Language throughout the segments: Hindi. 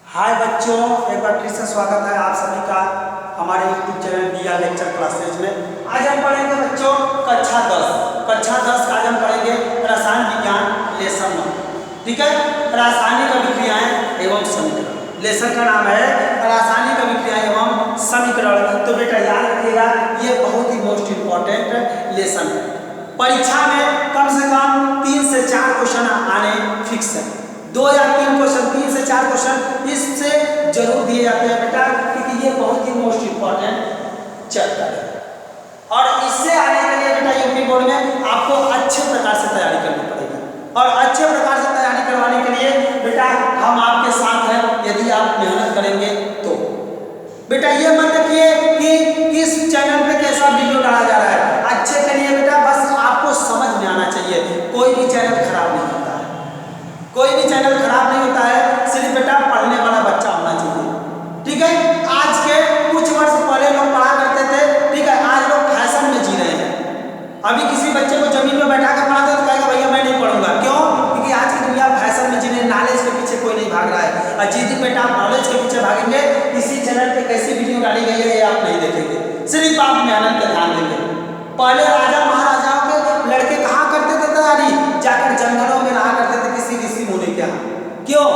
हाय बच्चों, एक बार फिर से स्वागत है आप सभी का हमारे YouTube channel BR lecture classes में। आज हम पढ़ेंगे बच्चों कक्षा 10 का आज हम पढ़ेंगे रसायन विज्ञान लेसन 1। ठीक है, रासायनिक अभिक्रियाएं एवं समीकरण। लेसन का नाम है रासायनिक अभिक्रियाएं एवं समीकरण। तो बेटा याद रखिएगा, ये बहुत ही मोस्ट इंपॉर्टेंट लेसन है। परीक्षा में कम से कम 3 से 4 क्वेश्चन आने फिक्स है। 2 या 3 क्वेश्चन, 3 से 4 क्वेश्चन इससे जरूर दिए जाते हैं बेटा, क्योंकि ये बहुत ही मोस्ट इंपॉर्टेंट चैप्टर है। और इससे आने के लिए बेटा यूपी बोर्ड में आपको अच्छे प्रकार से तैयारी करनी पड़ेगी। और अच्छे प्रकार से तैयारी करवाने के लिए बेटा हम आपके साथ हैं, यदि आप मेहनत करेंगे तो। बेटा ये मत देखिए कि किस चैनल पे कैसा वीडियो डाला जा रहा है। अच्छे के लिए बेटा बस आपको समझ में आना चाहिए। कोई भी चैनल खराब नहीं होता है, कोई भी चैनल खराब नहीं होता है, सिर्फ बेटा पढ़ने वाला बच्चा होना चाहिए। ठीक है, आज के कुछ वर्ष पहले लोग पढ़ा करते थे, ठीक है, आज लोग फैशन में जी रहे हैं। अभी किसी बच्चे को जमीन में बैठा कर पढ़ा दो तो कहेगा भैया मैं नहीं पढ़ूंगा। क्यों? क्योंकि आज की दुनिया फैशन में जी रही है, नॉलेज के पीछे कोई नहीं भाग रहा है। और जिस दिन बेटा आप नॉलेज के पीछे भागेंगे, किसी चैनल पे कैसी वीडियो डाली गई है ये आप नहीं देखेंगे, सिर्फ आप मेहनत पे ध्यान देंगे। पहले राजा महाराजाओं के लड़के कहाँ करते थे तैयारी? जाकर जंगलों में रहा करते थे किसी ऋषि मुनि के यहाँ। क्यों?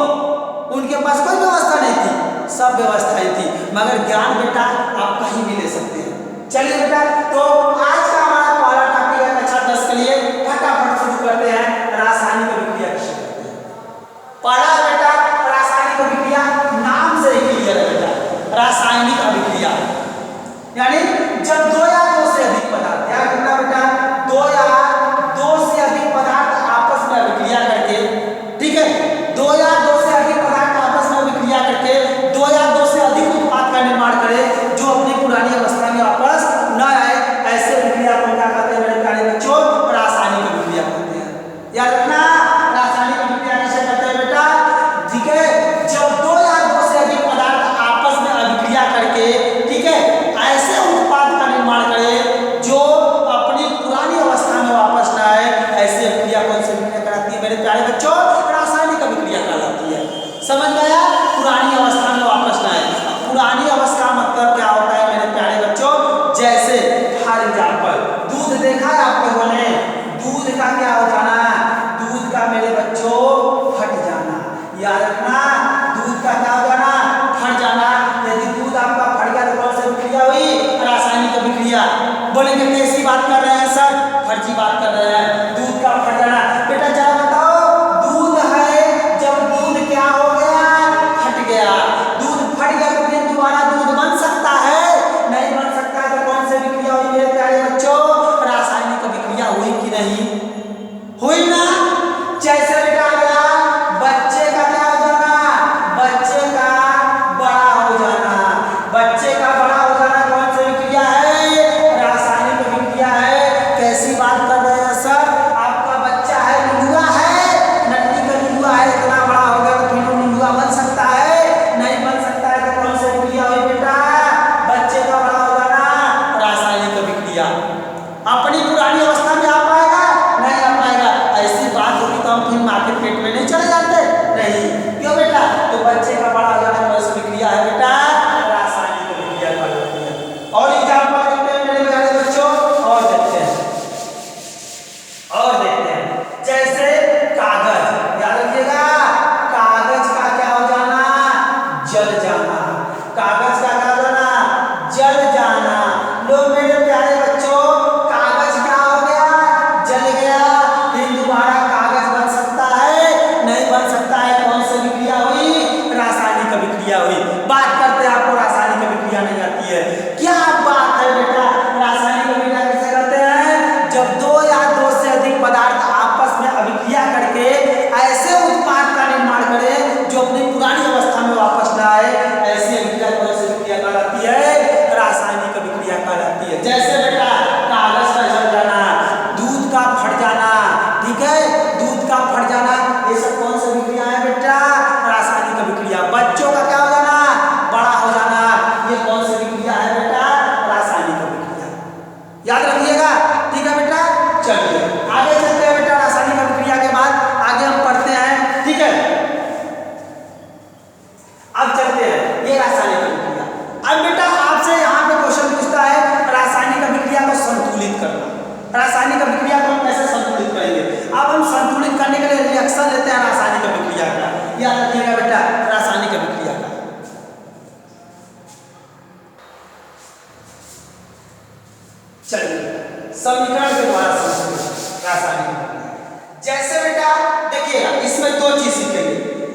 उनके पास कोई व्यवस्था नहीं थी, सब व्यवस्थाएं थी, मगर ज्ञान बेटा आप कहीं भी ले सकते हैं। चलिए बेटा, तो आज का हमारा पहला टॉपिक है कक्षा 10 के लिए। फटाफट शुरू करते हैं रासायनिक अभिक्रिया विषय करते हैं। पहला बेटा रासायनिक अभिक्रिया, नाम से ही क्लियर है बेटा। रासायनिक अभिक्रिया यानी जब 2 या 2 से अधिक पदार्थ, क्या करना बेटा, 2 या 2 से अधिक पदार्थ आपस में अभिक्रिया करके, ठीक है, 2 या 2 से अधिक पदार्थ आपस में अभिक्रिया करके 2 या 2 से अधिक उत्पाद का निर्माण करें जो अपनी पुरानी अवस्था में वापस न आए, ऐसे अभिक्रिया को क्या कहते हैं मेरे प्यारे बच्चों? रासायनिक अभिक्रिया कहते हैं। याद रखना, रासायनिक अभिक्रिया किसे कहते हैं बेटा? ठीक है, जब 2 या 2 से अधिक पदार्थ आपस में अभिक्रिया करके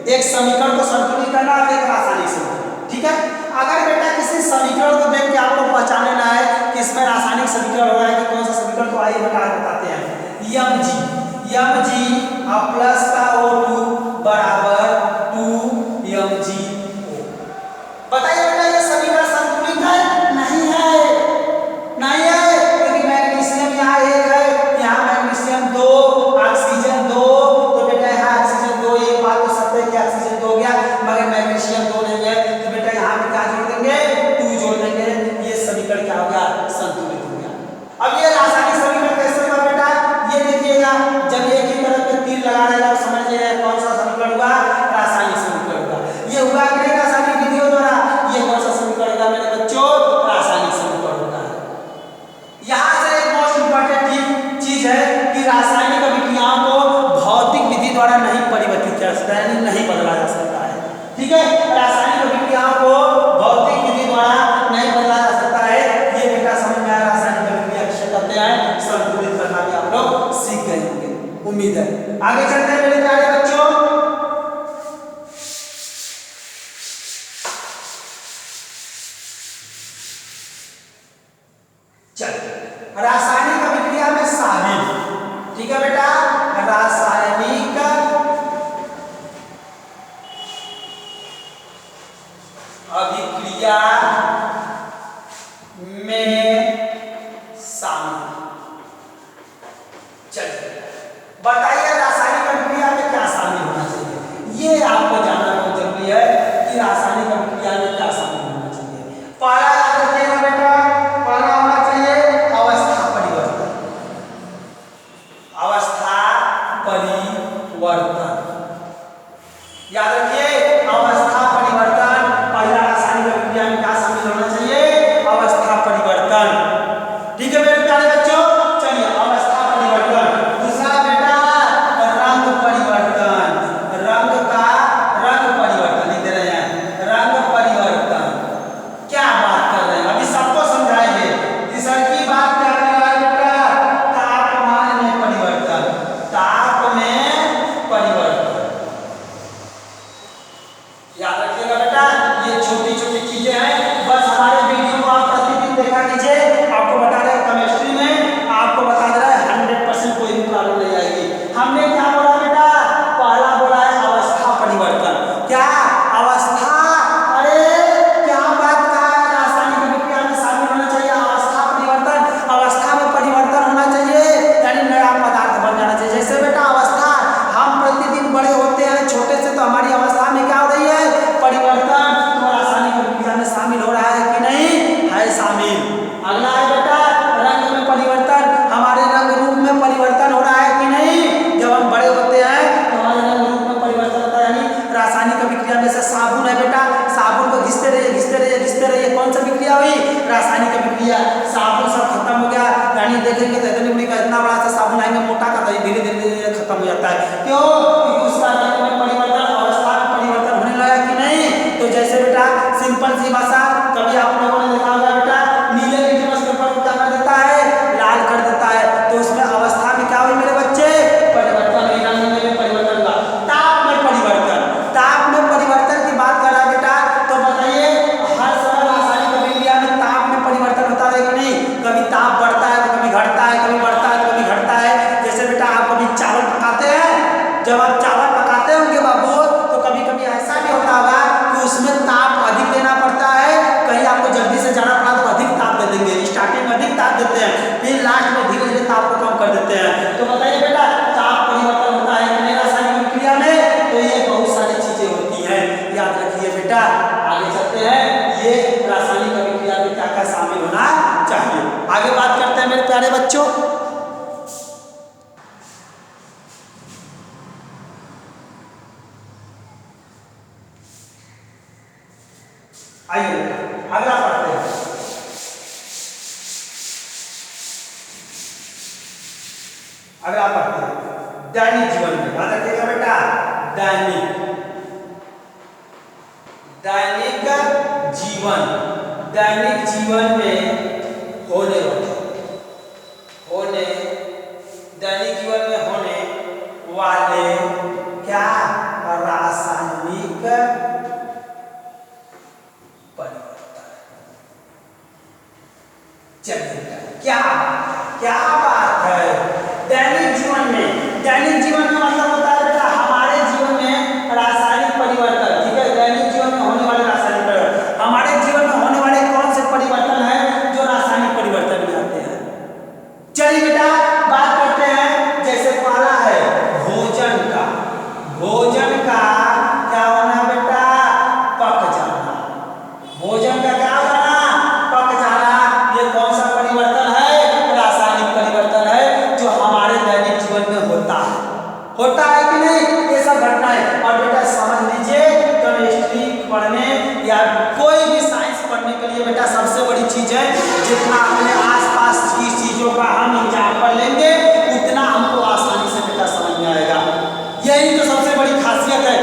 एक समीकरण को संतुलित करना और एक रासायनिक समीकरण, ठीक है। अगर बेटा किसी समीकरण को देख के आपको पहचान लेना है कि इसमें रासायनिक समीकरण हो रहा है कि कौन सा समीकरण, तो आइए बेटा बताते हैं। Mg प्लस का O2 बराबर 2MgO। बताइए बेटा ये समीकरण संतुलित है? नहीं है, नहीं है, क्योंकि मैग्नीशियम यहाँ एक है, यहाँ मैग्नीशियम 2, ऑक्सीजन 2, तो बेटा यहाँ ऑक्सीजन 2, एक बात तो सत्य है कि ऑक्सीजन 2 हो गया, मगर मैग्नीशियम 2 नहीं है, तो बेटा यहाँ पे क्या जोड़ देंगे? 2 जोड़ देंगे। ये समीकरण क्या हो गया? संतुलित हो गया। अब ये रासायनिक समीकरण कैसे होगा बेटा? ये देखिएगा, जब एक ही तरफ पे तीर लगा रहेगा तो समझ जाइए कौन सा समीकरण हुआ? रासायनिक समीकरण हुआ। ये हुआ कि नहीं रासायनिक विधियों द्वारा? ये कौन सा समीकरण होगा मेरे बच्चों? रासायनिक समीकरण होता है। यहाँ से एक मोस्ट इंपॉर्टेंट चीज है कि रासायनिक अभिक्रियाओं को भौतिक विधि द्वारा नहीं परिवर्तित किया जा सकता है, नहीं बदला जा सकता है, ठीक है। रासायनिक अभिक्रियाओं को भौतिक विधि द्वारा नहीं बदला जा सकता है, ये बेटा समझ में आया। रासायनिक अभिक्रिया किसे कहते हैं? संतुलित करना भी आप लोग सीख गए होंगे, उम्मीद है। आगे चलते हैं मेरे प्यारे बच्चों। चलिए, रासायनिक अभिक्रिया में शामिल, ठीक है बेटा, रासायनिक अभिक्रिया में शामिल। चलिए बताइए रासायनिक अभिक्रिया में क्या शामिल होना चाहिए? ये आपको जानना बहुत जरूरी है कि रासायनिक अभिक्रिया में क्या शामिल होना चाहिए। पहला याद रखिएगा बेटा, पहला होना चाहिए अवस्था परिवर्तन। अवस्था परिवर्तन याद रखिए, अवस्था परिवर्तन। पहला रासायनिक अभिक्रिया में क्या शामिल होना चाहिए? अवस्था परिवर्तन, ठीक है मेरे प्यारे बच्चों। चलिए अवस्था परिवर्तन। दूसरा बेटा रंग परिवर्तन, रंग का रंग परिवर्तन लिख दे रहे हैं, रंग परिवर्तन। क्या बात कर रहे हैं, अभी सबको समझाएंगे। तीसरी की बात क्या कर रहा है बेटा? तापमान में परिवर्तन, ताप में परिवर्तन। याद रखिएगा बेटा, ये छोटी छोटी चीजें हैं, बस हमारे वीडियो को आप प्रतिदिन देखा कीजिए। आपको बता रहे हैं केमिस्ट्री में आपको बता दे रहा है 100% कोई भी प्रॉब्लम नहीं आएगी। हमने क्या बोला बेटा? पहला बोला है अवस्था परिवर्तन। क्या अवस्था? अरे क्या बात कहा है, रासायनिक अभिक्रिया में शामिल होना चाहिए अवस्था परिवर्तन। अवस्था में परिवर्तन होना चाहिए, यानी नया पदार्थ बन जाना चाहिए। जैसे बेटा अवस्था, हम प्रतिदिन बड़े होते हैं, छोटे से तो हमारी अवस्था में क्या हो रही है? परिवर्तन। तो रासायनिक अभिक्रिया में शामिल हो रहा है कि नहीं? है शामिल। अगला है बेटा रंग में परिवर्तन, हमारे रंग रूप में परिवर्तन हो रहा है कि नहीं? जब हम बड़े होते हैं तो हमारे रंग रूप में परिवर्तन होता है, यानी रासायनिक अभिक्रिया में से साबुन है बेटा, साबुन को घिसते रहिए घिसते रहिए घिसते रहिए, कौन सा अभिक्रिया हुई? रासायनिक अभिक्रिया। साबुन सब खत्म हो गया, यानी देखेंगे तो इतनी बड़ी का इतना बड़ा सा साबुन आएंगे, मोटा का धीरे धीरे धीरे खत्म हो जाता है। क्यों? क्योंकि उसका रंग में परिवर्तन, अवस्था में परिवर्तन होने लगा कि नहीं? तो जैसे बेटा सिंपल सी भाषा, कभी आप लोगों ने देखा होगा बेटा नीले लिटमस पेपर को क्या कर देता है? लाल कर देता है। तो उसमें अवस्था में क्या हुई मेरे बच्चे? परिवर्तन हुई, रंग में परिवर्तन हुआ। ताप में परिवर्तन, ताप में परिवर्तन की बात कर रहा है बेटा, तो बताइए हर समय रासायनिक अभिक्रिया में ताप में परिवर्तन होता है कि नहीं? कभी ताप बढ़ता है तो कभी घटता है, कभी बढ़ता है तो कभी घटता है। जैसे बेटा आप कभी चावल पकाते हैं, जब आप चावल पकाते होंगे बाबू, तो कभी कभी ऐसा भी होता होगा कि उसमें ताप अधिक देना पड़ता है, कहीं आपको जल्दी से जाना पड़ा तो अधिक ताप दे देंगे, स्टार्टिंग में अधिक ताप देते हैं, फिर लास्ट में धीरे धीरे ताप को कम कर देते हैं। तो बताइए बेटा ताप परिवर्तन होता है कि नहीं रासायनिक अभिक्रिया में? तो ये बहुत सारी चीजें होती हैं, याद रखिए बेटा। आगे चलते हैं, ये रासायनिक अभिक्रिया में क्या क्या शामिल होना चाहिए। आगे बात करते हैं मेरे प्यारे बच्चों। आइए अगला पढ़ते हैं। अगला पढ़ते हैं दैनिक जीवन में, याद रखिएगा बेटा दैनिक, दैनिक जीवन, दैनिक जीवन में होने दैनिक जीवन में होने वाले क्या? रासायनिक क्या बात है। दैनिक जीवन में मतलब होता है बेटा हमारे जीवन में रासायनिक परिवर्तन, ठीक है। दैनिक जीवन में होने वाले रासायनिक परिवर्तन, हमारे जीवन में होने वाले कौन से परिवर्तन है जो रासायनिक परिवर्तन में आते हैं। चलिए बेटा बात करते हैं। जैसे पहला है भोजन का क्या होना बेटा, पक जाना। भोजन का क्या होना, पक जाना। ये कौन सा परिवर्तन है, रासायनिक परिवर्तन है जो हमारे दैनिक जीवन में होता है कि नहीं, ये सब घटनाएं। और बेटा समझ लीजिए केमिस्ट्री पढ़ने या कोई भी साइंस पढ़ने के लिए बेटा सबसे बड़ी चीज है जितना अपने आसपास की चीजों का हम एग्जाम्पल लेंगे उतना हमको आसानी से बेटा समझ में आएगा। यही तो सबसे बड़ी खासियत है।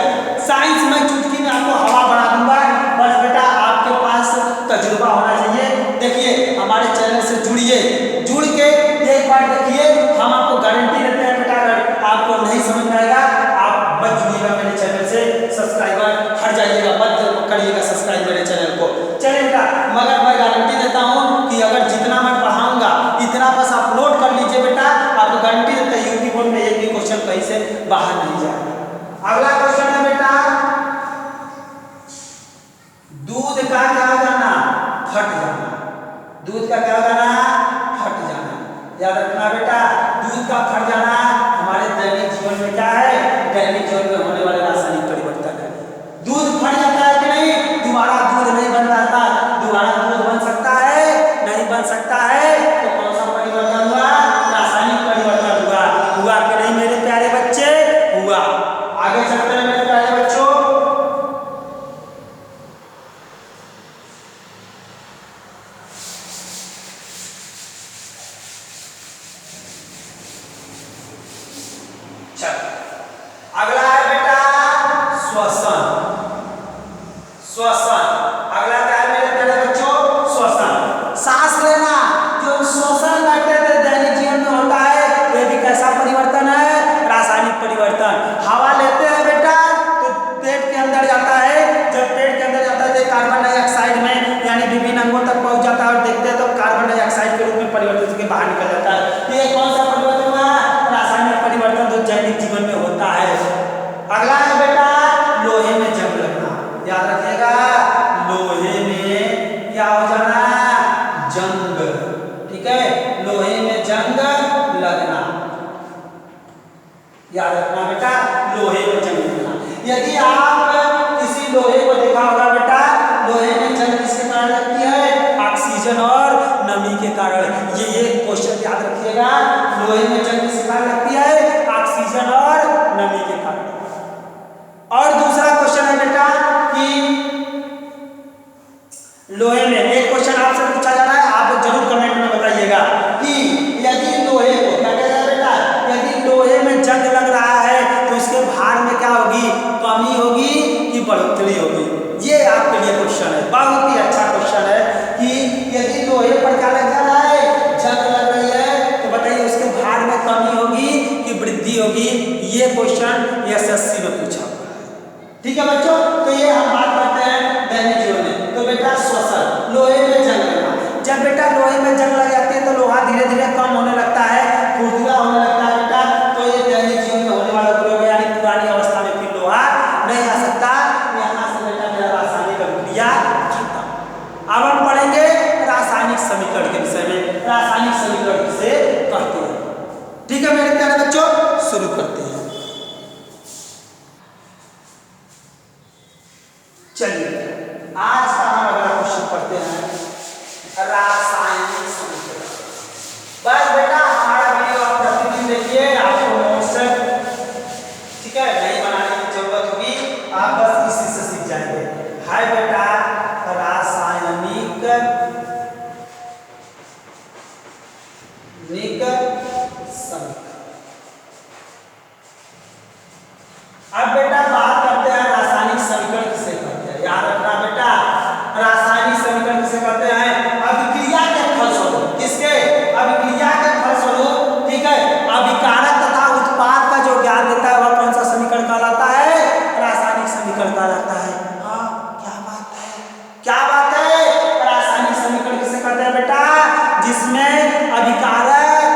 साइंस में चुटकी में आपको हवा बढ़ा दूंगा, बस बेटा आपके पास तजुर्बा होना चाहिए। देखिए हमारे चैनल से जुड़ के एक बार देखिए, हम आपको गारंटी देते हैं बेटा अगर आपको नहीं समझ में आएगा आप मत जुड़िएगा मेरे चैनल से, सब्सक्राइबर हट जाइएगा, मत करिएगा सब्सक्राइब मेरे चैनल को। चलिए बेटा मगर मैं गारंटी देता हूँ कि अगर जितना मैं पढ़ाऊंगा इतना बस अपलोड कर लीजिए बेटा, आपको गारंटी देता है यूपी बोर्ड में एक भी क्वेश्चन कहीं से बाहर नहीं जाएगा। अगला क्वेश्चन है बेटा दूध का क्या करना, फट जाना। दूध का क्या करना, फट जाना। याद रखना बेटा दूध का फट जाना हमारे दैनिक जीवन में क्या है, दैनिक जीवन में होने वाले रासायनिक परिवर्तन है। दूध फट जाता है कि नहीं, दोबारा दूध नहीं बन रहा, दोबारा दूध बन सकता है, नहीं बन सकता है। तो कौन सा परिवर्तन हुआ, रासायनिक परिवर्तन हुआ कि नहीं मेरे प्यारे बच्चे, हुआ। आगे चलते हैं मेरे प्यारे बच्चों। अगला है बेटा श्वसन। अगला क्या है मेरे प्यारे बच्चों, श्वसन। सांस लेना, जो श्वसन करते थे दैनिक जीवन में होता है, ये भी कैसा परिवर्तन है, रासायनिक परिवर्तन। हवा लेते हैं बेटा तो पेट के अंदर जाता है, जब पेट के अंदर जाता है तो कार्बन डाइऑक्साइड में यानी विभिन्न अंगों तक पहुंच जाता है और देखते हैं तो कार्बन डाइऑक्साइड के रूप में परिवर्तित होकर बाहर निकल जाता है। ये कौन सा परिवर्तन हुआ, रासायनिक परिवर्तन जो दैनिक जीवन में होता है। अगला है बेटा लोहे में जंग लगना। याद रखिएगा लोहे में क्या हो जाना, जंग, ठीक है, लोहे में जंग लगना। याद रखना बेटा लोहे में जंग लगना। यदि आप किसी लोहे को देखा होगा बेटा, लोहे में जंग किसके कारण लगती है, ऑक्सीजन और नमी के कारण। ये क्वेश्चन याद रखिएगा, लोहे में जंग किसके कारण लगती है, ऑक्सीजन और नमी के कारण। और दूसरा क्वेश्चन है बेटा कि लोहे में एक क्वेश्चन आपसे पूछा जा रहा है, आप जरूर कमेंट में बताइएगा कि यदि लोहे को क्या कहते हैं बेटा, यदि लोहे में जंग लग रहा है तो इसके भार में क्या होगी, कमी होगी कि बढ़ोतरी होगी। ये आपके लिए क्वेश्चन है, बहुत ही अच्छा क्वेश्चन है कि यदि लोहे पर क्या लग जा रहा है, जंग लग रही है, तो बताइए उसके भार में कमी होगी कि वृद्धि होगी। ये क्वेश्चन एसएससी में पूछा हुआ है, ठीक है बच्चों। तो ये हम बात करते हैं दैनिक जीवन में। तो बेटा श्वसन, लोहे में जंग लगना। जब बेटा लोहे में जंग लग जाती है तो लोहा धीरे धीरे कम होने लगता है, खुरदुरा होने लगता है बेटा। तो ये दैनिक जीवन में होने वाला प्रयोग है, यानी पुरानी अवस्था में फिर लोहा नहीं आ सकता। यहाँ से बेटा मेरा रासायनिक अभिक्रिया खत्म। अब हम पढ़ेंगे रासायनिक समीकरण के विषय में, रासायनिक समीकरण किसे कहते हैं, ठीक है मेरे प्यारे बच्चों, शुरू करते हैं। चलिए आज का हम अगला क्वेश्चन पढ़ते हैं रासायनिक समीकरण। बस बेटा हमारा वीडियो आप प्रतिदिन देखिए, आपको नोट्स ठीक है नहीं बनाने की जरूरत होगी, आप बस इसी से सीख जाएंगे। हाय बेटा रासायनिक समीकरण। अब बेटा बात करते हैं रासायनिक समीकरण किसे कहते हैं। याद रखना बेटा रासायनिक समीकरण किसे कहते हैं, अभिक्रिया के फलस्वरूप, किसके, अभिक्रिया के फलस्वरूप, ठीक है, अभिकारक तथा उत्पाद का जो ज्ञान देता है वह कौन सा समीकरण कहलाता है, रासायनिक समीकरण कहलाता है। हाँ क्या बात है, क्या बात है, रासायनिक समीकरण किसे कहते हैं बेटा, जिसमें अभिकारक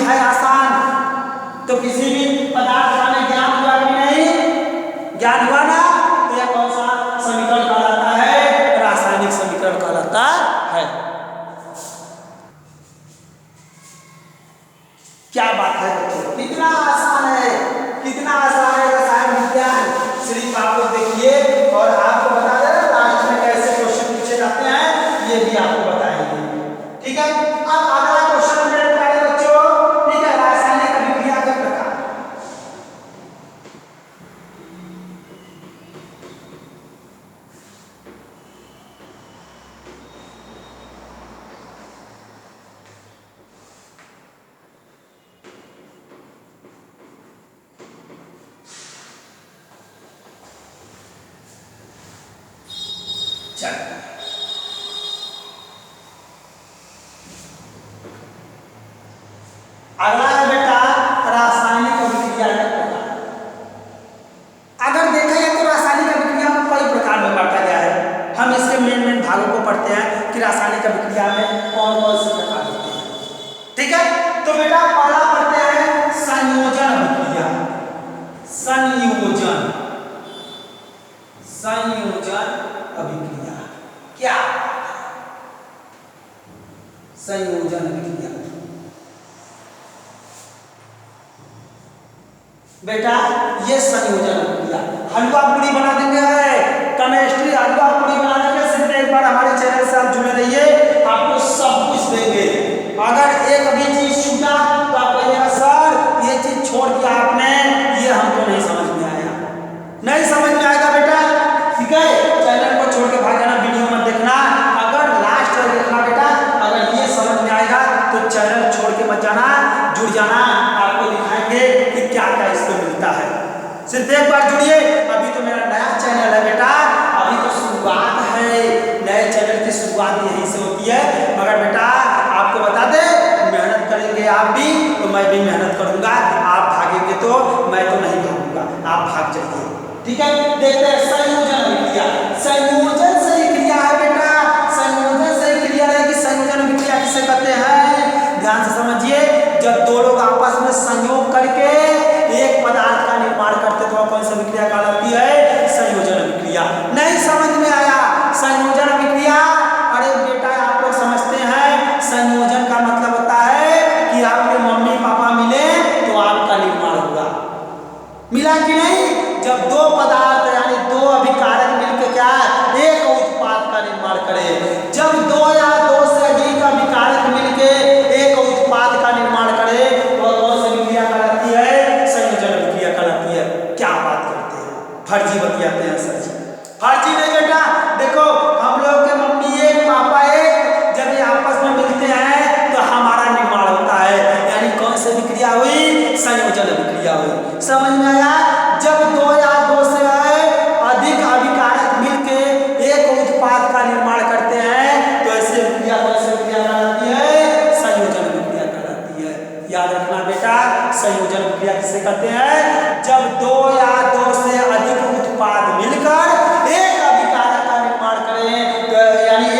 है आसान। तो किसी भी पदार्थ का में ज्ञान हुआ कि नहीं, ज्ञान हुआ ना, तो यह कौन सा समीकरण कहलाता है, रासायनिक समीकरण कहलाता है। क्या बात है बच्चों, कितना आसान है, कितना आसान है रसायन विज्ञान। सिर्फ आप लोग देखिए और आपको बता दें लास्ट में कैसे क्वेश्चन पूछे जाते हैं ये भी आपको बताएंगे। ठीक है, अब अगला क्वेश्चन मेरे प्यारे बच्चों, ठीक है, रासायनिक अभिक्रिया के प्रकार। अगला है बेटा रासायनिक अभिक्रिया के प्रकार। अगर देखा जाए तो रासायनिक अभिक्रिया को कई प्रकार में बांटा गया है। हम इसके मेन भागों को पढ़ते हैं कि रासायनिक अभिक्रिया में कौन कौन से प्रकार होते हैं। ठीक है, तो बेटा पहला पढ़ते हैं संयोजन अभिक्रिया। संयोजन, संयोजन अभिक्रिया क्या, संयोजन अभिक्रिया बेटा ये संयोजन अभिक्रिया हलवा पूरी बना देंगे, केमिस्ट्री हलवा पूरी बना देंगे। सिर्फ एक बार हमारे चैनल से आप जुड़े रहिए, आपको सब कुछ देंगे। अगर एक भी चीज छूटा तो आप कहिएगा सर ये चीज छोड़ दिया आपने, ये हमको नहीं समझ में आया, नहीं समझ में आएगा बेटा। ठीक है, चैनल को छोड़ के भाग जाना, वीडियो मत देखना। अगर लास्ट तक देखना बेटा, अगर ये समझ में आएगा तो चैनल छोड़ के मत जाना, जुड़ जाना, आपको दिखाएंगे कि क्या क्या इसको मिलता है। सिर्फ एक बार जुड़िए, अभी तो मेरा नया चैनल है बेटा, अभी तो शुरुआत है, नए चैनल की शुरुआत यहीं से होती है। मगर बेटा आपको बता दे, मेहनत करेंगे आप भी तो मैं भी मेहनत करूंगा, आप भागेंगे तो मैं तो नहीं भागूंगा, आप भाग जाइए। ठीक है, देखते हैं संयोजन अभिक्रिया। संयोजन सही क्रिया है बेटा, संयोजन सही क्रिया है कि संयोजन अभिक्रिया किसे कहते हैं, ध्यान से समझिए। जब दो लोग आपस में संयोग करके एक पदार्थ का निर्माण करते तो कौन सी अभिक्रिया कहलाती है, संयोजन अभिक्रिया। नहीं समझ में आया संयोजन अभिक्रिया, अरे बेटा आप लोग समझते हैं संयोजन का मतलब होता है कि आपके मम्मी पापा मिले तो आपका निर्माण हुआ, मिला कि नहीं। जब दो पदार्थ यानी दो अभिकारक मिलकर क्या एक उत्पाद का निर्माण करें, जब दो या दो से अधिक अभिकारक मिलकर एक उत्पाद का निर्माण करें तो कौन सी अभिक्रिया कहलाती है, संयोजन अभिक्रिया कहलाती है। क्या बात करते हैं, फर्जी बतियाते हैं सर जी, फर्जी नहीं बेटा। देखो हम लोग के मम्मी एक पापा एक, जब ये आपस में मिलते हैं तो हमारा निर्माण होता है, यानी कौन सी अभिक्रिया हुई, संयोजन अभिक्रिया हुई। समझ में आया। जब दो या दो से अधिक अभिकारक मिलकर एक उत्पाद का निर्माण करते हैं तो ऐसे अभिक्रिया कौन सी अभिक्रिया कहलाती है, संयोजन अभिक्रिया कहलाती है। याद रखना बेटा, संयोजन अभिक्रिया किसे कहते हैं, जब दो या दो से अधिक उत्पाद मिलकर एक अभिकारक का निर्माण करें तो यानी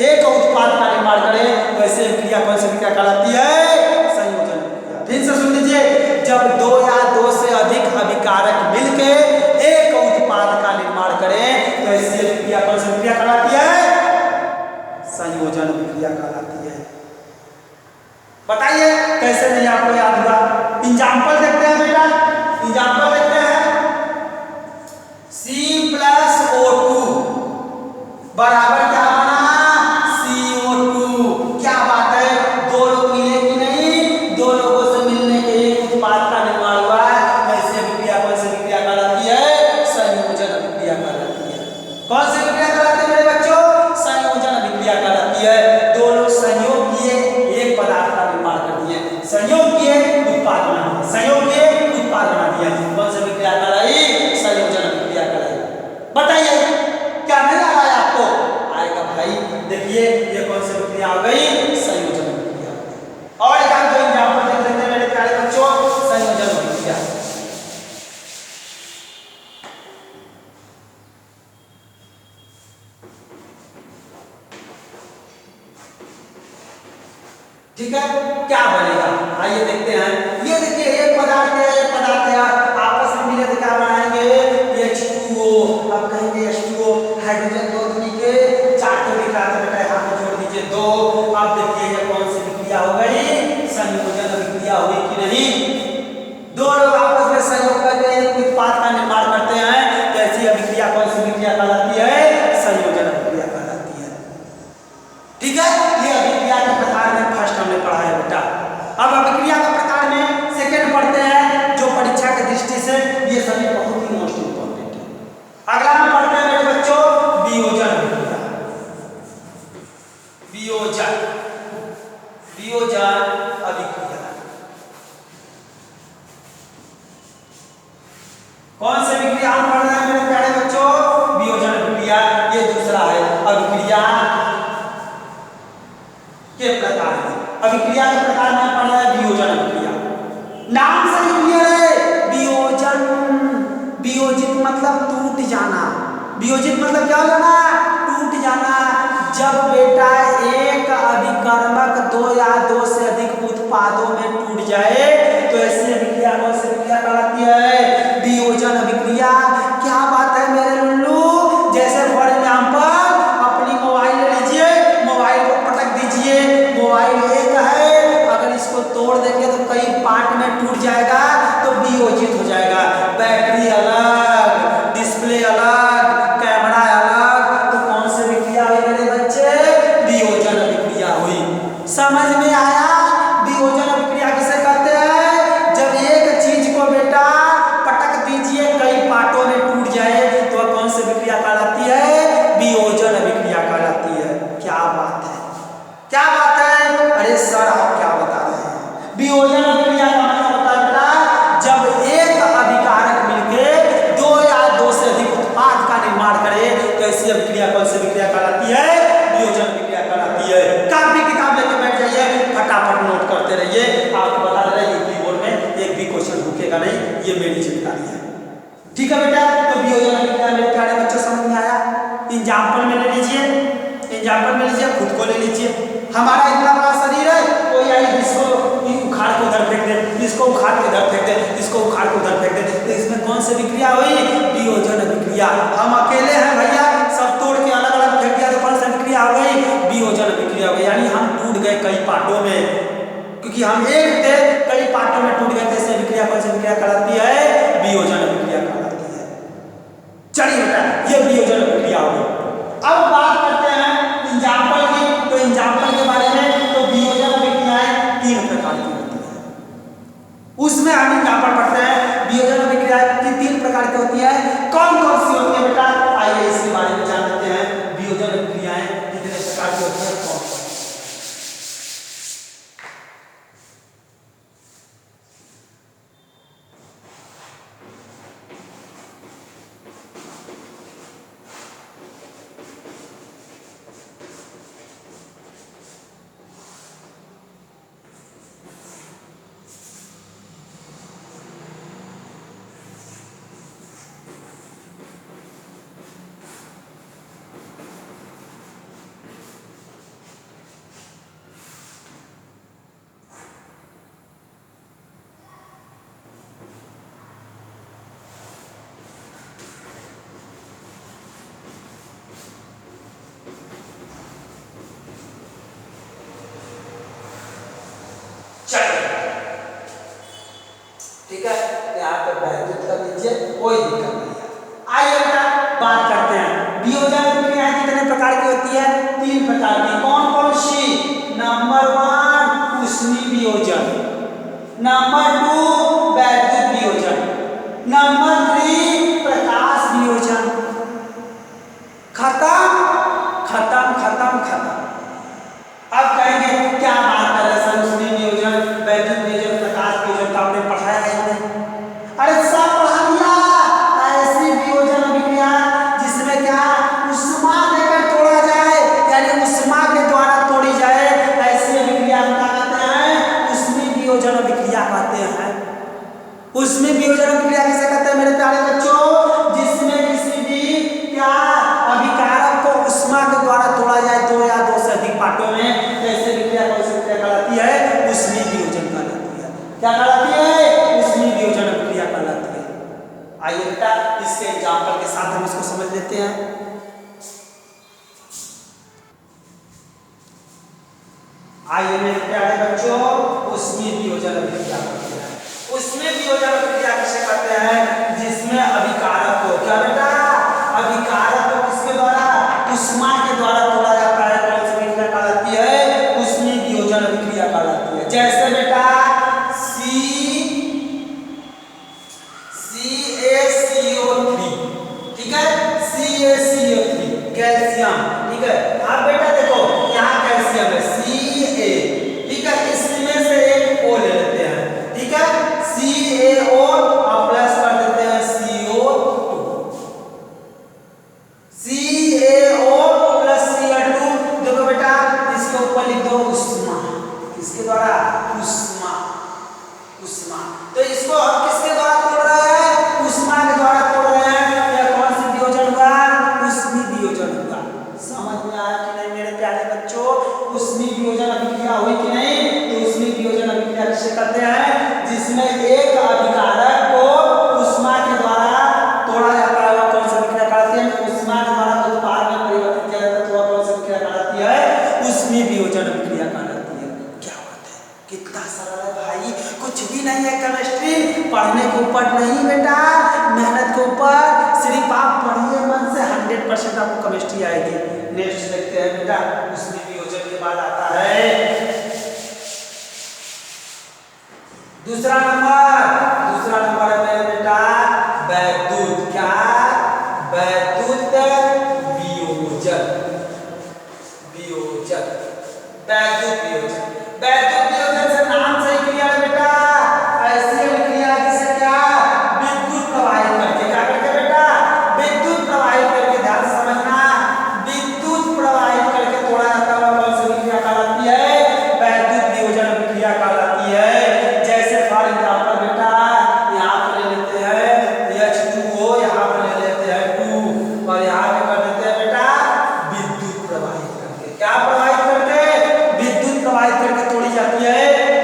एक उत्पाद का निर्माण करें तो ऐसे अभिक्रिया कौन सी अभिक्रिया कहलाती है, संयोजन अभिक्रिया। फिर से सुन लीजिए, जब दो या दो से अधिक अभिकारक मिलके एक उत्पाद का निर्माण करें तो ऐसी अभिक्रिया कौन सी अभिक्रिया कहलाती है, संयोजन अभिक्रिया कहलाती है। बताइए कैसे नहीं आपको याद हुआ। एग्जाम्पल देखते हैं बेटा, एग्जाम्पल देखते हैं। C+O2 बराबर क्या बना, CO2। क्या बात है, दो लोग मिले कि नहीं, दो लोगों से मिलने के एक उत्पाद का निर्माण हुआ है, ऐसी अभिक्रिया कौन सी अभिक्रिया कहलाती है, संयोजन अभिक्रिया कहलाती है। कौन सी अभिक्रिया कहलाती है मेरे बच्चों, संयोजन अभिक्रिया कहलाती है। दो लोग संयोग किए एक पदार्थ का निर्माण कर दिए, संयोग किए उत्पाद बना दिया, संयोग किए उत्पाद बना दिया, कौन सी अभिक्रिया कहलाई, संयोजन अभिक्रिया कहलाई। बताइए क्या नहीं आ रहा है आपको, आएगा भाई। देखिए ये कौन सी अभिक्रिया हो गई, संयोजन अभिक्रिया। और एक आध दो एग्जांपल देख लेते हैं मेरे प्यारे बच्चों, संयोजन अभिक्रिया। ठीक है, क्या बनेगा, आइए नहीं। दो लोग आपस में सहयोग करके एक उत्पाद का निर्माण करते हैं तो ऐसी अभिक्रिया कौन सी अभिक्रिया कहलाती है? संयोजन अभिक्रिया कहलाती है। ठीक है, ये अभिक्रिया के प्रकार में फर्स्ट हमने पढ़ा है बेटा। अब अभिक्रिया के प्रकार में सेकंड पढ़ते हैं जो परीक्षा की दृष्टि से ये सभी बहुत ही मोस्ट इंपॉर्टेंट है। अगला हम पढ़ते हैं मेरे बच्चों वियोजन अभिक्रिया। वियोजन अभिक्रिया कौन सी अभिक्रिया हम पढ़ रहे हैं मेरे प्यारे बच्चों? वियोजन अभिक्रिया। ये दूसरा है अभिक्रिया के प्रकार में। अभिक्रिया के प्रकार में पढ़ रहे हैं वियोजन अभिक्रिया। नाम से ही क्लियर है, वियोजन। वियोजित मतलब टूट जाना। वियोजित मतलब क्या हो जाना? टूट जाना। जब बेटा एक अभिकर्मक दो या दो से अधिक उत्पादों में टूट जाए तो ऐसी अभिक्रिया कौन सी अभिक्रिया कहलाती है? वियोजन अभिक्रिया। क्या बात है मेरे लुल्लू? जैसे फॉर एग्जाम्पल अपनी मोबाइल ले लीजिए, मोबाइल को पटक दीजिए, मोबाइल एक है, अगर इसको तोड़ देंगे तो कई पार्ट में टूट जाएगा तो वियोजित हो जाएगा। बैटरी अलग, डिस्प्ले अलग, कैमरा अलग, तो कौन सी अभिक्रिया हुई मेरे बच्चे? वियोजन अभिक्रिया हुई। समझ में आया? वियोजन अभिक्रिया किसे कहते हैं? जब एक चीज को बेटा पटक दीजिए कई पार्टों में टूट जाए तो वह कौन सी अभिक्रिया कहलाती है? वियोजन अभिक्रिया कहलाती है। क्या बात है, क्या बात है? अरे सर आप क्या बता रहे हैं? वियोजन अभिक्रिया का मतलब होता है बेटा जब एक अभिकारक मिलके दो या दो से अधिक उत्पाद का निर्माण करे तो ऐसी अभिक्रिया कौन सी अभिक्रिया कहलाती है? वियोजन अभिक्रिया कहलाती है। काफी किताब लेके बैठ जाइए, फटाफट नोट करते रहिए। आपको बता दे रहे यूपी बोर्ड में एक भी क्वेश्चन रुकेगा नहीं, ये मेरी जिम्मेदारी है। ठीक है बेटा, तो वियोजन अभिक्रिया मेरे प्यारे बच्चों समझ में आया? एग्जाम्पल में ले लीजिए, एग्जाम्पल में लीजिए, खुद को ले लीजिए। हमारा इतना बड़ा शरीर है, कोई आई इसको उखाड़ के उधर फेंक दे, इसको उखाड़ के उधर फेंक दे, इसको उखाड़ के उधर फेंक दे, तो इसमें कौन सी अभिक्रिया हुई? वियोजन अभिक्रिया। हम अकेले हैं भैया, सब तोड़ के अलग अलग फेंक दिया तो कौन सी अभिक्रिया हो गई? वियोजन अभिक्रिया हो गई। यानी हम टूट गए कई पार्टों में, क्योंकि हम एक थे कई पार्टों में टूट गए। ऐसी अभिक्रिया कौन सी अभिक्रिया कहलाती है? वियोजन अभिक्रिया कहलाती है। चलिए बेटा, ये वियोजन अभिक्रिया हो गई। अब बात करते हैं एग्जाम्पल की। तो एग्जाम्पल के बारे में तो वियोजन अभिक्रियाएं तीन प्रकार की होती है, उसमें हम एग्जाम्पल पढ़ते हैं। वियोजन अभिक्रिया की तीन प्रकार की होती है। कौन कौन सी होती है बेटा? आइए इसके बारे में जान लेते हैं। वियोजन अभिक्रियाएं कितने प्रकार की होती है, कौन कौन? ठीक है, यहाँ पे बैठक कर लीजिए, कोई दिक्कत नहीं है। आइए बेटा बात करते हैं वियोजन अभिक्रियाएं कितने प्रकार की होती है? तीन प्रकार की। कौन कौन सी? नंबर 1 ऊष्मीय वियोजन, नंबर 2 वैद्युत वियोजन, नंबर 3 प्रकाश वियोजन। खत्म खत्म खत्म खत्म। अब कहेंगे क्या बात कर रहे सर? ऊष्मीय वियोजन, वैद्युत वियोजन, प्रकाश वियोजन तो आपने पढ़ाया ही नहीं। अरे सब पढ़ा दिया। ऐसी वियोजन अभिक्रिया जिसमें क्या उष्मा देकर तोड़ा जाए, यानी उष्मा के द्वारा तोड़ी जाए, ऐसी अभिक्रिया क्या कहते हैं? ऊष्मीय वियोजन अभिक्रिया कहते हैं। ऊष्मीय वियोजन अभिक्रिया किसे कहते हैं मेरे प्यारे बच्चों? जिसमें किसी भी क्या अभिकारक को उष्मा के द्वारा तोड़ा जाए दो या दो से अधिक पार्टों में, ऐसी अभिक्रिया कौन सी अभिक्रिया कहलाती है? ऊष्मीय वियोजन कहलाती है। क्या कहलाती है? ऊष्मीय वियोजन अभिक्रिया कहलाती है। आइए बेटा इसके एग्जाम्पल के साथ हम इसको समझ लेते हैं। आइए मेरे प्यारे बच्चों, ऊष्मीय वियोजन अभिक्रिया कहते हैं। हैं जिसमें अभिकारक को, क्या बेटा, अभिकारक को किसके द्वारा, उष्मा के द्वारा तोड़ा जाता है। कौन सी अभिक्रिया कहलाती है, उष्मीय वियोजन अभिक्रिया कहलाती है। जैसे बेटा CaCO3, ठीक है, CaCO3 कैल्शियम, ठीक है। अब बेटा देखो यहाँ कैल्शियम है Ca, ठीक है, इसमें से एक O ले लेते हैं, ठीक है, CaO और प्लस कर देते हैं CO2, CaO प्लस Cl2। देखो बेटा इसके ऊपर लिख दो उष्मा, किसके द्वारा, उष्मा, उष्मा। तो इसको हम किसके द्वारा तोड़ रहे हैं, उष्मा के द्वारा तोड़ रहे हैं। यह कौन सी वियोजन हुआ, उष्मीय वियोजन हुआ। समझ में आया कि नहीं मेरे प्यारे बच्चों, उष्मीय वियोजन अभिक्रिया हुई कि नहीं। तो उष्मीय वियोजन अभिक्रिया किसे कहते हैं, जिसमें एक अभिकारक को उष्मा के द्वारा तोड़ा जाता है, वह कौन सी अभिक्रिया कहलाती है, उष्मा के द्वारा उत्पाद में परिवर्तित किया जाता है, तो वह कौन सी अभिक्रिया कहलाती है, उष्मीय वियोजन अभिक्रिया कहलाती है। क्या बात है, कितना सरल है भाई, कुछ भी नहीं है केमिस्ट्री, पढ़ने के ऊपर नहीं बेटा, मेहनत के ऊपर, सिर्फ आप पढ़िए मन से, 100% आपको केमिस्ट्री आएगी। नेक्स्ट देखते हैं बेटा, उष्मीय वियोजन के बाद आता है दूसरा नंबर है मेरे बेटा वैद्युत, क्या, वैद्युत वियोजन, वियोजन, वैद्युत वियोजन। वैद्युत वियोजन से नाम से ही क्रिया है बेटा, ऐसी क्रिया जिसे क्या, विद्युत प्रवाहित करके, क्या करके बेटा, विद्युत प्रवाहित करके, ध्यान से समझना, विद्युत प्रवाहित करके तोड़ा जाता है, कौन सी क्रिया कहलाती है, वैद्युत वियोजन क्रिया कहलाती है। जैसे फॉर एग्जांपल बेटा यहाँ पे ले लेते हैं H2O, यहाँ पे ले लेते हैं 2 और यहाँ पे कर देते हैं बेटा विद्युत प्रवाहित करके, क्या प्रवाहित करके, विद्युत प्रवाहित करके तोड़ी जाती है।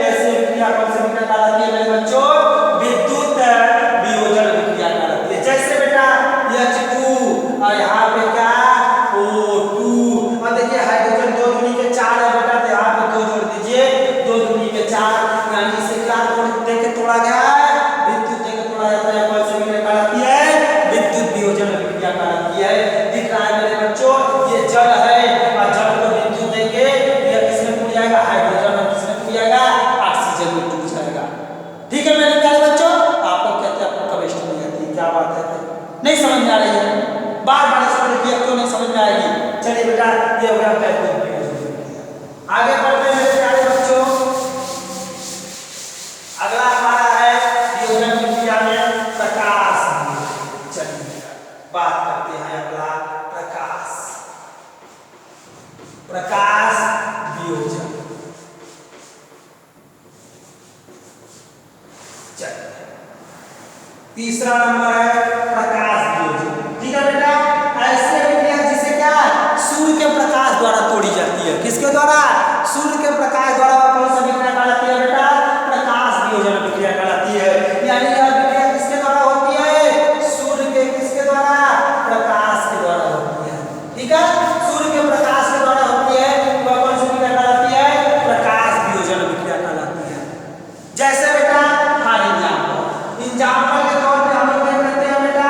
ऐसी क्रिया कौन सी क्रिया कहलाती है मेरे बच्चों, विद्युत वियोजन क्रिया कहलाती है। जैसे बेटा H2 और यहाँ पे क्या O2, और देखिए हाइड्रोजन 2 दूनी के 4 है बेटा, तो यहाँ पे 2 जोड़ दीजिए, 2 दूनी के 4, यानी इसे क्या देके तोड़ा गया है, विद्युत देके तोड़ा जाता है। कौन सी क्रिया कहलाती है, विद्युत वियोजन क्रिया कहलाती है। दिख रहा है मेरे बच्चों, ये जल है और जल को विद्युत देके यह किसमें टूट जाएगा, हाइड्रोजन में, किसमें टूट जाएगा, ऑक्सीजन में टूट जाएगा। ठीक है मेरे प्यारे बच्चों, आप लोग कहते हैं आपको केमिस्ट्री नहीं आती, क्या बात है, नहीं समझ में आ रही है, बार बार इसको देखिए क्यों नहीं समझ में आएगी। चलिए बेटा ये हो गया वैद्युत वियोजन क्रिया। आगे बढ़ते हैं मेरे प्यारे बच्चों, अगला हमारा है वियोजन क्रिया में प्रकाश। चलिए बात करते हैं अगला प्रकाश, प्रकाश वियोजन। चलिए तीसरा नंबर है प्रकाश वियोजन, ठीक है बेटा, ऐसी अभिक्रिया जिसे क्या, सूर्य के प्रकाश द्वारा तोड़ी जाती है, किसके द्वारा, सूर्य के प्रकाश द्वारा, कौन सी अभिक्रिया कहलाती है बेटा, प्रकाश वियोजन अभिक्रिया कहलाती है। यानी यह अभिक्रिया किसके द्वारा होती है, सूर्य के किसके द्वारा, प्रकाश के द्वारा होती है, ठीक है, सूर्य के प्रकाश के द्वारा होती है, वह कौन सी अभिक्रिया कहलाती है, प्रकाश वियोजन अभिक्रिया कहलाती है। जैसे बेटा फॉर एग्जाम्पल के तौर पे हम लोग देख लेते हैं बेटा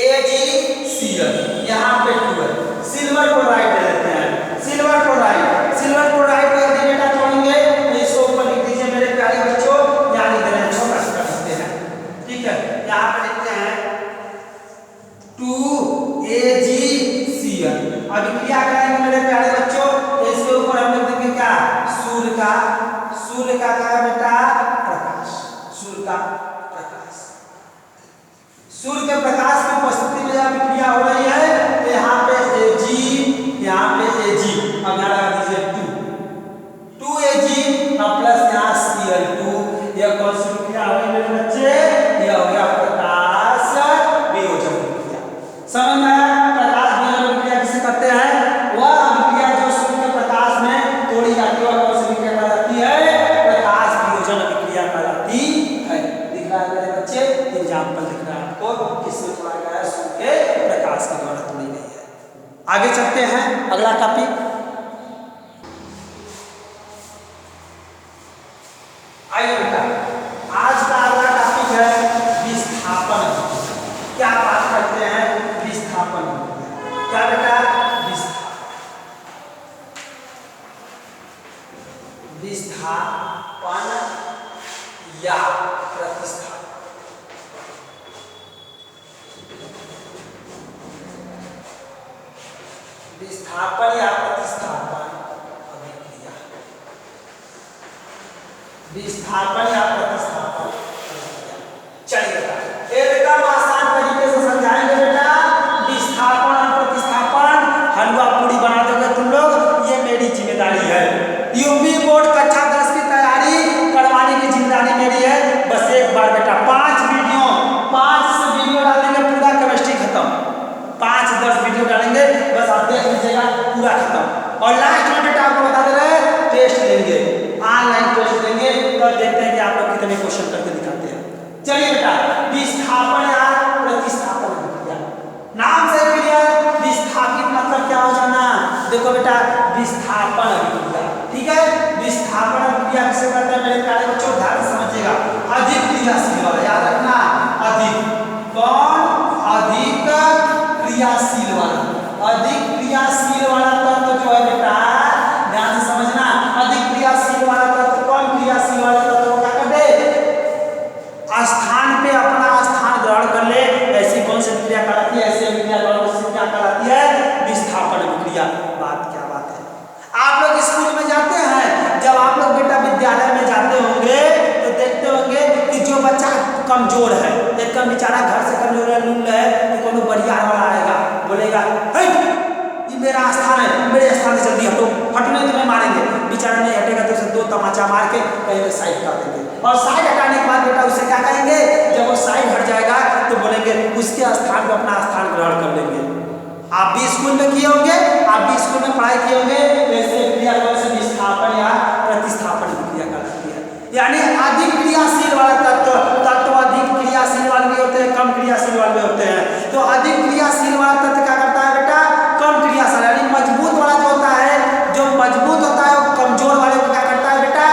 AgCl, यहाँ पे 2 है, सिल्वर क्लोराइड ले लेते हैं, सिल्वर क्लोराइड, सिल्वर क्लोराइड को यदि बेटा तोड़ेंगे तो इसको ऊपर लिख दीजिए मेरे प्यारे बच्चों, यहाँ लिख देना है, छोटा सा कर सकते हैं, ठीक है, यहाँ पे लिखते हैं 2AgCl। अभिक्रिया करेंगे मेरे प्यारे बच्चों, तो इसके ऊपर हम लिख देंगे क्या, सूर्य का क्या बेटा, प्रकाश, सूर्य का प्रकाश। सूर्य के प्रकाश की उपस्थिति में यह अभिक्रिया हो रही है, तो यहाँ पे Ag, यहाँ पे Ag, अब यहाँ लगा दीजिए 2Ag और प्लस यहाँ Cl2, यह कौन सी अभिक्रिया हो रही है मेरे बच्चे, यह हो गया प्रकाश वियोजन अभिक्रिया। समझ में आया, प्रकाश वियोजन अभिक्रिया किसे कहते हैं, वह अभिक्रिया जो सूर्य के प्रकाश में तोड़ी जाती है, वह कौन सी अभिक्रिया कहलाती है, प्रकाश वियोजन अभिक्रिया कहलाती है। दिख रहा है मेरे बच्चे, एग्जाम्पल दिख रहा है आपको, किसमें तोड़ा गया है, सूर्य के प्रकाश के द्वारा तोड़ी गई है। आगे चलते हैं अगला टॉपिक, आइए बेटा आज का अगला या प्रतिस्थापन। विस्थापन या प्रतिस्थापन अभिक्रिया, विस्थापन या प्रतिस्थापन अभिक्रिया। चलिए एकदम आसान तरीके से समझाएंगे बेटा। विस्थापन और प्रतिस्थापन हलवा पूरी बना दोगे तुम लोग, ये मेरी जिम्मेदारी है। यूपी बोर्ड कक्षा 10 की तैयारी करवाने की जिम्मेदारी मेरी है। बस एक बार बेटा 5 वीडियो डालेंगे, पूरा केमिस्ट्री खत्म। 5-10 वीडियो डालेंगे, बस आप देख लीजिएगा, पूरा खत्म। और लास्ट में बेटा आपको बता दे रहे हैं टेस्ट लेंगे, ऑनलाइन टेस्ट लेंगे, तब देखते हैं कि आप लोग कितने क्वेश्चन करके दिखाते हैं। चलिए बेटा, विस्थापन या प्रतिस्थापन अभिक्रिया, नाम से क्लियर। विस्थापित मतलब क्या हो जाना, देखो बेटा विस्थापन अभिक्रिया, ठीक है। विस्थापन अभिक्रिया किसे कहते हैं मेरे प्यारे बच्चों, ध्यान से समझिएगा। अधिक क्रियाशील वाला, याद रखना, अधिक कौन, अधिक क्रियाशील वाला, अधिक क्रियाशील वाला तत्व जो है बेटा, ध्यान से समझना। अधिक क्रियाशील वाला तत्व, कौन क्रियाशील वाला तत्व क्या कर दे, स्थान पे अपना स्थान ग्रहण कर ले, ऐसी कौन सी विक्रिया कहलाती है, ऐसी विक्रिया क्या कहलाती है, विस्थापन विक्रिया। बात क्या बात है। आप लोग स्कूल में जाते हैं, जब आप लोग बेटा विद्यालय में जाते होंगे तो देखते होंगे कि जो बच्चा कमजोर है, एकदम बेचारा घर से कमजोर है, लूल है, तो कोनो बढ़िया वाला आएगा, बोलेगा ये मेरा स्थान है, मेरे स्थान से जल्दी हटो, हटने तुम्हें मारेंगे। बेचारा नहीं हटेगा तो उसे 2 तमाचा मार के कहीं साइड कर देंगे। और साइड हटाने के बाद बेटा उसे क्या कहेंगे, जब वो साइड हट जाएगा तो बोलेंगे उसके स्थान पे अपना स्थान ग्रहण कर लेंगे। आप भी स्कूल में किए होंगे, आप भी स्कूल में पढ़ाई किए होंगे, ऐसे क्रिया से विस्थापन या प्रतिस्थापन क्रिया कहलाती है। यानी अधिक क्रियाशील वाला तत्व अधिक क्रियाशील वाले भी होते हैं, कम क्रियाशील वाले भी होते हैं। तो अधिक क्रियाशील वाला तत्व क्या करता है बेटा, कम क्रियाशील, यानी मजबूत वाला जो होता है, जो मजबूत होता है वो कमजोर वाले को क्या करता है बेटा,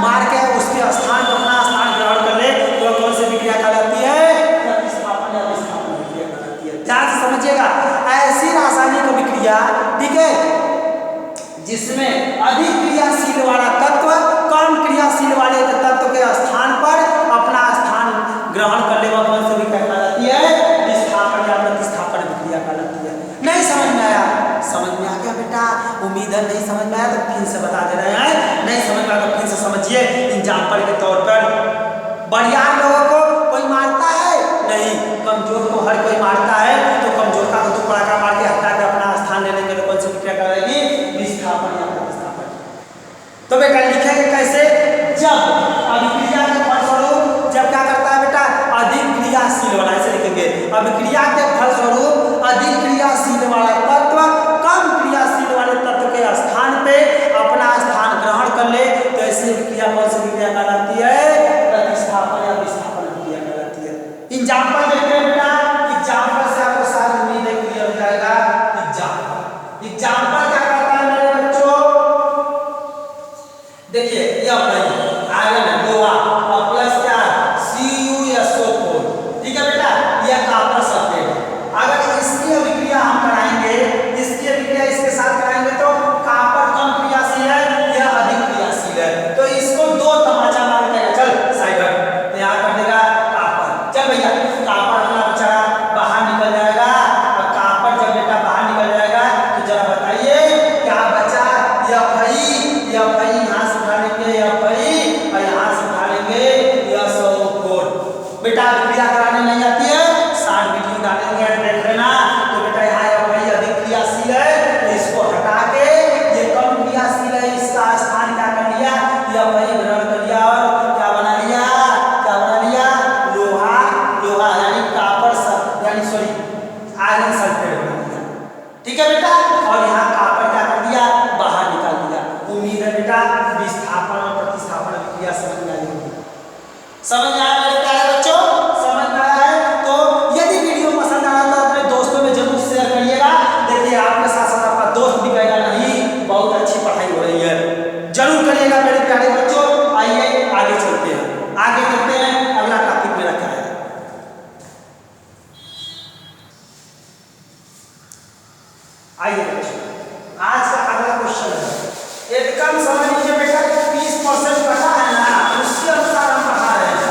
मार के उसके स्थान पर अपना स्थान ग्रहण कर ले, तो कौन सी विक्रिया कहलाती है, प्रतिस्थापन या विस्थापन विक्रिया कहलाती है। ध्यान से समझिएगा, ऐसी रासायनिक विक्रिया, ठीक है, जिसमें अधिक क्रियाशील वाला तत्व कम क्रियाशील वाले तत्व के स्थान पर अपना स्थान ग्रहण कर ले, वह कौन सी विक्रिया कहलाती है, विस्थापन या प्रतिस्थापन विक्रिया कहलाती है। नहीं समझ में आया, समझ में आ गया बेटा, उम्मीद है नहीं समझ में आया तो फिर से बता दे रहे हैं, नहीं समझ में आया तो फिर से समझिए। एग्जाम्पल के तौर पर बढ़िया लोगों को कोई मारता है नहीं, कमजोर को हर कोई मारता है, तो कमजोर का तो टुकड़ा का मार के हटा के अपना स्थान ले लेंगे, तो कौन सी विक्रिया कहलाएगी, विस्थापन या प्रतिस्थापन। तो बेटा लिखेंगे कैसे, जब अभिक्रिया के फलस्वरूप, जब क्या करता है बेटा, अधिक क्रियाशील वाला, ऐसे लिखेंगे, अभिक्रिया के फलस्वरूप अधिक क्रियाशील वाला तत्व कम क्रियाशील वाले तत्व के स्थान पे अपना स्थान ग्रहण कर ले, तो ऐसी विक्रिया कौन सी विक्रिया कहलाती है, प्रतिस्थापन या विस्थापन विक्रिया कहलाती है। एग्जाम्पल देखते हैं बेटा, एग्जाम्पल से आपको सारी उम्मीदें क्लियर हो जाएगा। एग्जाम्पल क्या करता है मेरे बच्चों, देखिए यह आयरन है, लोहा, और प्लस क्या CuSO4, ठीक है बेटा, यह कॉपर सल्फेट है। अगर इसकी अभिक्रिया हम कराएंगे, इसकी अभिक्रिया इसके साथ कराएंगे तो कॉपर कम क्रियाशील है, यह अधिक क्रियाशील है, तो इसको 2 तमाचा मार देगा, चल साइड हट, यहाँ कर देगा कॉपर। चल भैया कॉपर अपना बेचारा बाहर निकल जाएगा, और कॉपर जब बेटा बाहर निकल जाएगा तो जरा बताइए क्या बचा, यह भाई यहाँ से उठा लेंगे, यह भाई और यहाँ से उठा लेंगे, यह SO4। बेटा विक्रिया कराने नहीं आती है, 60 वीडियो डालेंगे, देख लेना। तो बेटा यहाँ यह भाई अधिक क्रियाशील है, तो इसको हटा के ये कम क्रियाशील है, इसका स्थान क्या कर लिया, यह भाई ग्रहण कर लिया, और क्या बना लिया, क्या बना लिया, लोहा यानी कॉपर यानी सॉरी आयरन सल्फेट बना दिया, ठीक है बेटा। और यहाँ कॉपर क्या कर दिया, बाहर निकाल दिया। उम्मीद है बेटा विस्थापन और प्रतिस्थापन विक्रिया समझ में आई होगी। समझ में आया मेरे प्यारे बच्चों, समझ में आया है तो यदि वीडियो पसंद आया तो अपने दोस्तों में जरूर शेयर करिएगा। देखिए आपके साथ साथ आपका दोस्त भी कहेगा नहीं बहुत अच्छी पढ़ाई हो रही है, जरूर करिएगा मेरे प्यारे बच्चों। आइए आगे चलते हैं, आगे देखते हैं अगला टॉपिक मेरा क्या है। आइए आज का अगला क्वेश्चन है, एकदम समझ लीजिए बेटा, 30% कटा है ना, उसके अनुसार हम पढ़ा रहे हैं।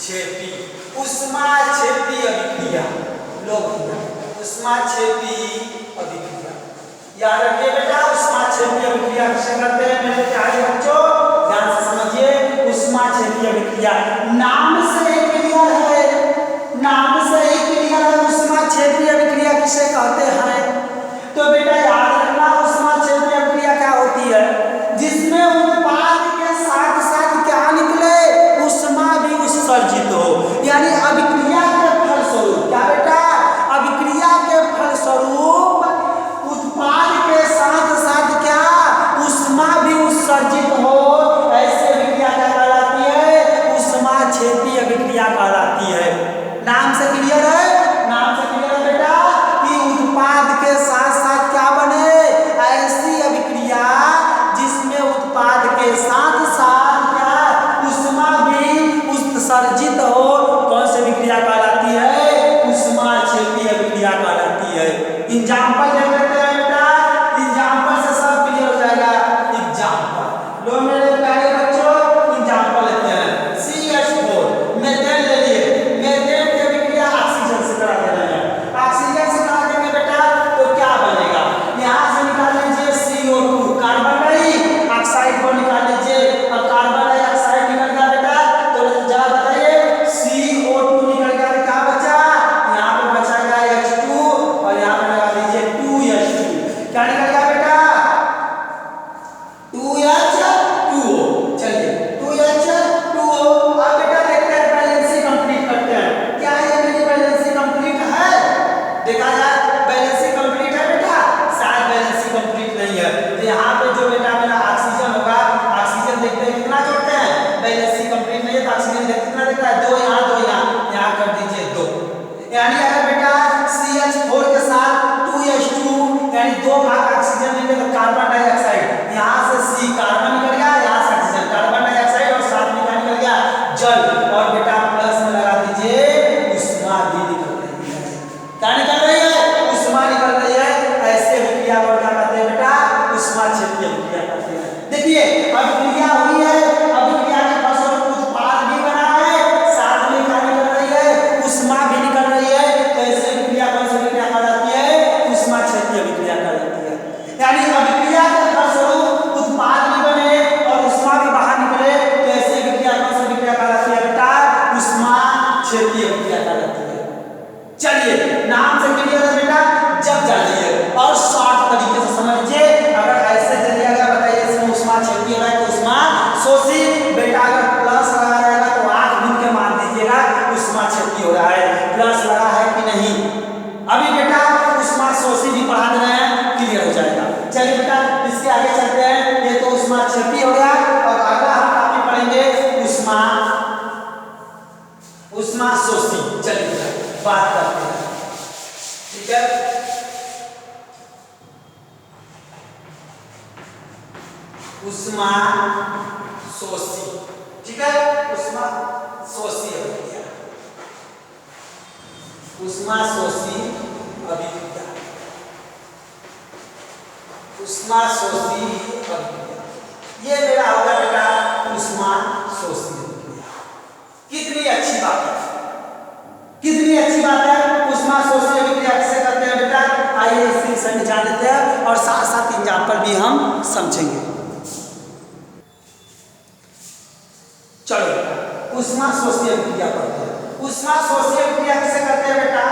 छेपी, ऊष्माक्षेपी अभिक्रिया। लो भैया, ऊष्माक्षेपी अभिक्रिया याद रखिए बेटा। ऊष्माक्षेपी अभिक्रिया किसे करते हैं मेरे प्यारे बच्चों, ध्यान से समझिए। ऊष्माक्षेपी अभिक्रिया नाम से ही क्लियर है, नाम से ही क्लियर है। ऊष्माक्षेपी अभिक्रिया किसे कहते हैं? तो बेटा याद रखना, ऊष्माक्षेपी अभिक्रिया क्या होती है? जिसमें उत्पाद के साथ साथ क्या निकले? ऊष्मा भी उत्सर्जित हो। यानी अभिक्रिया के फलस्वरूप क्या बेटा? अभिक्रिया के फलस्वरूप उत्पाद के साथ साथ क्या? ऊष्मा भी उत्सर्जित हो। ऐसे अभिक्रिया क्या कहलाती है? ऊष्माक्षेपी अभिक्रिया कहलाती है। नाम से क्लियर है, नाम से क्लियर है बेटा कि उत्पाद के साथ साथ क्या बने? ऐसी अभिक्रिया जिसमें उत्पाद के साथ साथ क्या? ऊष्मा भी उत्सर्जित हो। कौन सी अभिक्रिया कहलाती है? ऊष्माक्षेपी अभिक्रिया कहलाती है। एग्जाम्पल दे देते हैं बेटा, एग्जाम्पल से सब क्लियर हो जाएगा। एग्जाम्पल लो मेरे प्यारे बच्चों, एग्जाम्पल लेते हैं। CH4 मेथेन ले लिए, मेथेन की अभिक्रिया ऑक्सीजन से करा दे रहे हैं। ऑक्सीजन से करा देंगे बेटा तो क्या बनेगा? यहाँ से निकाल लीजिए CO2 कार्बन डाइऑक्साइड को निकाल लीजिए। अब कार्बन डाइऑक्साइड निकल गया बेटा, तो जरा बताइए CO2 निकल गया, क्या बचा? यहाँ पे बचाएगा H2 और यहाँ पे लगा दीजिए 2H2। क्या निकल गया बेटा? 2H2O। चलिए 2H2O। अब बेटा देखते हैं, बैलेंसिंग कंप्लीट करते हैं। क्या ये मेरी बैलेंसिंग कंप्लीट है? देखा जाए बैलेंसिंग कंप्लीट है बेटा? शायद बैलेंसिंग कंप्लीट नहीं है। तो यहाँ पे जो बेटा मेरा ऑक्सीजन होगा, ऑक्सीजन देखते हैं कितना जोड़ते हैं। बैलेंसिंग कंप्लीट नहीं है तो ऑक्सीजन देखते कितना देता है? 2 यहाँ 2 यहाँ कर दीजिए 2। यानी अगर बेटा CH4 के साथ 2H2 यानी 2 भाग ऑक्सीजन लेंगे तो कार्बन डाइऑक्साइड, यहाँ से C कार्बन निकल गया, यहाँ से ऑक्सीजन, कार्बन डाइऑक्साइड और साथ में क्या निकल गया? जल। और बेटा प्लस में लगा दीजिए ऊष्मा भी निकल रही है। क्या निकल रही है? ऊष्मा निकल रही है। ऐसे अभिक्रिया को क्या कहते हैं बेटा? ऊष्माक्षेपी अभिक्रिया कहते हैं। देखिए अभिक्रिया हुई है, अभिक्रिया के फलस्वरूप उत्पाद भी बना है, साथ में क्या निकल रही है? ऊष्मा भी निकल रही है। तो ऐसे अभिक्रिया कौन सी अभिक्रिया कहलाती है? ऊष्माक्षेपी अभिक्रिया कहलाती है। यानी अभिक्रिया के फलस्वरूप उत्पाद भी बने और ऊष्मा भी बाहर निकले, तो ऐसे अभिक्रिया कौन सी अभिक्रिया कहलाती है बेटा? ऊष्माक्षेपी अभिक्रिया कहलाती है। चलिए नाम से क्लियर है बेटा, जब जानिए और शॉर्ट तरीके से समझिए। अगर ऐसे चलिए अगर बताइए इसमें ऊष्माक्षेपी है तो ऊष्मा शोषी। बेटा अगर प्लस लगा रहेगा तो आंख मूंद के मान दीजिएगा ऊष्माक्षेपी हो रहा है, प्लस लगा है कि नहीं। अभी बेटा ऊष्मा शोषी भी पढ़ा दे रहे हैं, क्लियर हो जाएगा। चलिए बेटा इसके आगे चलते हैं। ये तो ऊष्माक्षेपी हो गया और अगला हम टॉपिक पढ़ेंगे ऊष्मा शोषी। चलिए बेटा बात करते हैं, ठीक है। ऊष्मा शोषी, ठीक है। ऊष्मा शोषी अभिक्रिया, ऊष्मा शोषी अभिक्रिया, ऊष्मा शोषी अभिक्रिया। ये मेरा होगा बेटा ऊष्मा शोषी अभिक्रिया। कितनी अच्छी बात है, कितनी अच्छी बात है। ऊष्मा शोषी अभिक्रिया किसे कहते हैं बेटा? आइए इसकी संख्या जान लेते हैं और साथ साथ एग्जाम्पल भी हम समझेंगे। चलो बेटा ऊष्मा शोषी अभिक्रिया पढ़ते हैं। ऊष्मा शोषी अभिक्रिया किसे कहते हैं बेटा?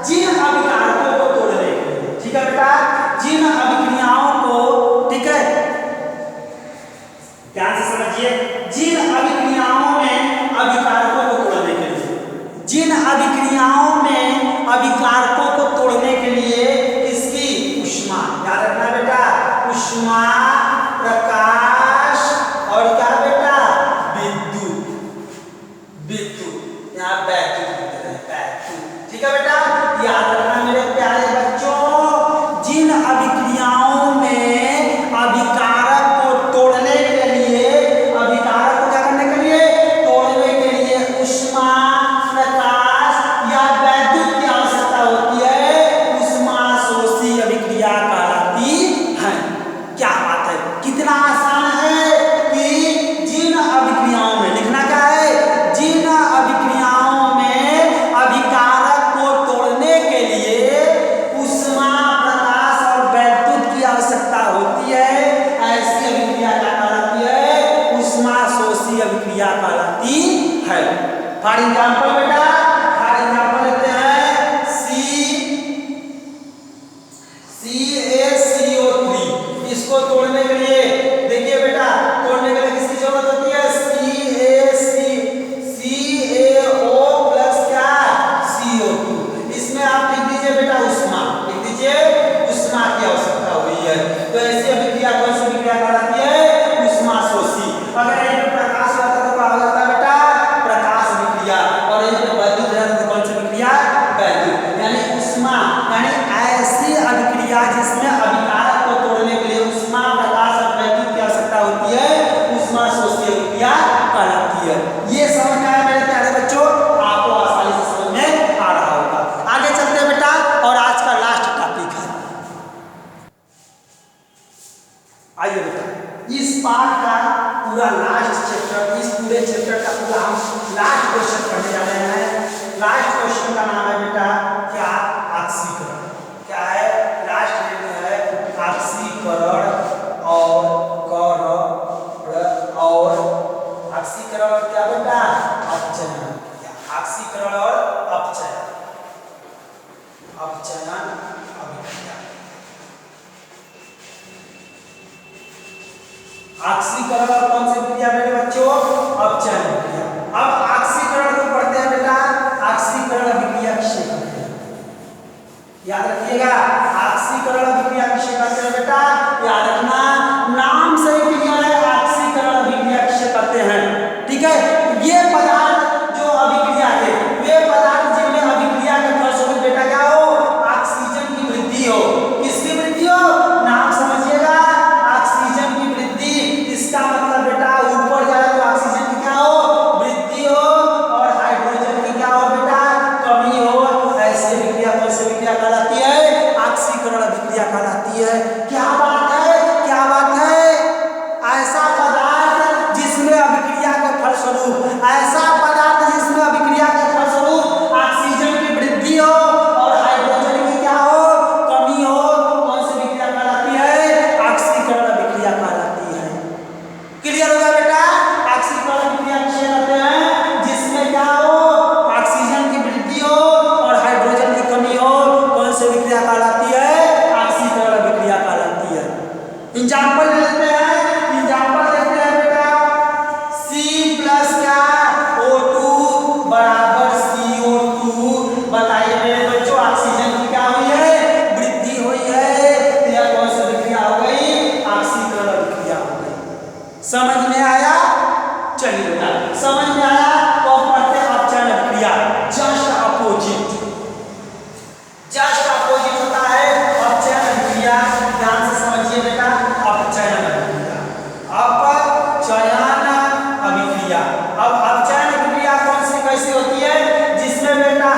जिन अभिकारकों को तोड़ने के लिए, ठीक है बेटा, जिन अभिक्रियाओं को, ठीक है ध्यान से समझिए, जिन अभिक्रियाओं में अभिकारकों को तोड़ने के लिए, जिन अभिक्रियाओं में अभिकारकों को तोड़ने के लिए इसकी ऊष्मा, याद रखना बेटा, ऊष्मा, प्रकाश और क्या बेटा? विद्युत, विद्युत, यहाँ बैटरी, ठीक है बेटा। याद रखना मेरे प्यारे बच्चों, जिन अभिक्रियाओं में अभिकारक को तोड़ने के लिए, अभिकारक को क्या करने के लिए? तोड़ने के लिए ऊष्मा, प्रकाश या वैद्युत की आवश्यकता होती है, ऊष्मा शोषी अभिक्रिया कहलाती है। क्या बात है, कितना आसान है कि जिन अभिक्रियाओं में लिखना क्या है? जिन अभिक्रियाओं फॉर एग्जाम्पल बेटा, फॉर एग्जाम्पल लेते हैं CaCO3। इसको तोड़ने के लिए देखिए बेटा, तोड़ने के लिए किसकी जरूरत होती है? CaO प्लस क्या? CO2। इसमें आप लिख दीजिए बेटा उष्मा, लिख दीजिए उष्मा की आवश्यकता हुई है। तो ऐसी अभिक्रिया कौन सी अभिक्रिया कहलाती है? उष्मा शोषी। अगर यहीं पे प्रकाश रहता तो क्या हो जाता है बेटा? प्रकाश अभिक्रिया। और यहीं पे वैद्युत रहता तो कौन सी अभिक्रिया? वैद्युत। यानी उष्मा यानी ऐसी अभिक्रिया जिसमें अभिकारक को तोड़ने के लिए उष्मा, प्रकाश और वैद्युत की आवश्यकता होती है, उष्मा शोषी अभिक्रिया कहलाती है। ये समझ में आया मेरे प्यारे बच्चों? आपको आसानी से समझ में आ रहा होगा। आगे चलते हैं बेटा, और आज का लास्ट टॉपिक है, आइए बेटा, इस पार्ट का पूरा लास्ट चैप्टर, इस पूरे चैप्टर का पूरा हम लास्ट क्वेश्चन पढ़ने जा रहे हैं। लास्ट क्वेश्चन का नाम है बेटा क्या? ऑक्सीकरण। क्या है? लास्ट में है ऑक्सीकरण और ऑक्सीकरण और क्या बेटा? अपचयन। ऑक्सीकरण और अपचयन, अपचयन अभिक्रिया। ऑक्सीकरण और कौन सी अभिक्रिया मेरे बच्चों? अपचयन अभिक्रिया। अब ऑक्सीकरण को पढ़ते हैं बेटा, ऑक्सीकरण अभिक्रिया किसे कहते हैं? याद रखिएगा, ऑक्सीकरण अभिक्रिया किसे कहते हैं बेटा? याद रखना, नाम से ही क्लियर है ऑक्सीकरण अभिक्रिया किसे कहते हैं। ठीक है, ये पदार्थ जो अभिक्रिया है, वे पदार्थ जिनमें अभिक्रिया के फलस्वरूप बेटा क्या हो? ऑक्सीजन की वृद्धि हो। किसकी वृद्धि हो? नाम समझिएगा, ऑक्सीजन की वृद्धि। इसका मतलब बेटा ऊपर जाए तो ऑक्सीजन की क्या हो? वृद्धि हो, और हाइड्रोजन की क्या हो बेटा? कमी हो। ऐसी अभिक्रिया कौन सी अभिक्रिया कहलाती है? ऑक्सीकरण अभिक्रिया कहलाती है। क्या बात है, क्या बात है? ऐसा पदार्थ जिसमें अभिक्रिया के फलस्वरूप, ऐसा पदार्थ जिसमें अभिक्रिया के फलस्वरूप ऑक्सीजन की वृद्धि हो और हाइड्रोजन की क्या हो? कमी हो, कौन सी अभिक्रिया कहलाती है? ऑक्सीकरण अभिक्रिया कहलाती है। क्लियर होगा बेटा? ऑक्सीकरण अभिक्रिया किसे कहते हैं? जिसमें क्या हो? ऑक्सीजन की वृद्धि हो और हाइड्रोजन की कमी हो, कौन सी अभिक्रिया कहलाती है? ऑक्सीकरण अभिक्रिया कहलाती है। एग्जाम्पल लेते हैं, एग्जाम्पल देखते हैं बेटा, C प्लस क्या? O2 बराबर CO2। बताइए मेरे बच्चों, ऑक्सीजन की क्या हुई है? वृद्धि हुई है। यह कौन सी अभिक्रिया हो गई? ऑक्सीकरण अभिक्रिया हो गई। समझ में आया? चलिए बेटा, समझ में आया तो पढ़ते हैं अपचयन अभिक्रिया। जस्ट अपोजिट, जस्ट अपोजिट होता है अपचयन अभिक्रिया। ध्यान से समझिए बेटा, अपचयन अभिक्रिया, अपचयन अभिक्रिया। अब अपचयन अभिक्रिया कौन सी कैसी होती है? जिसमें बेटा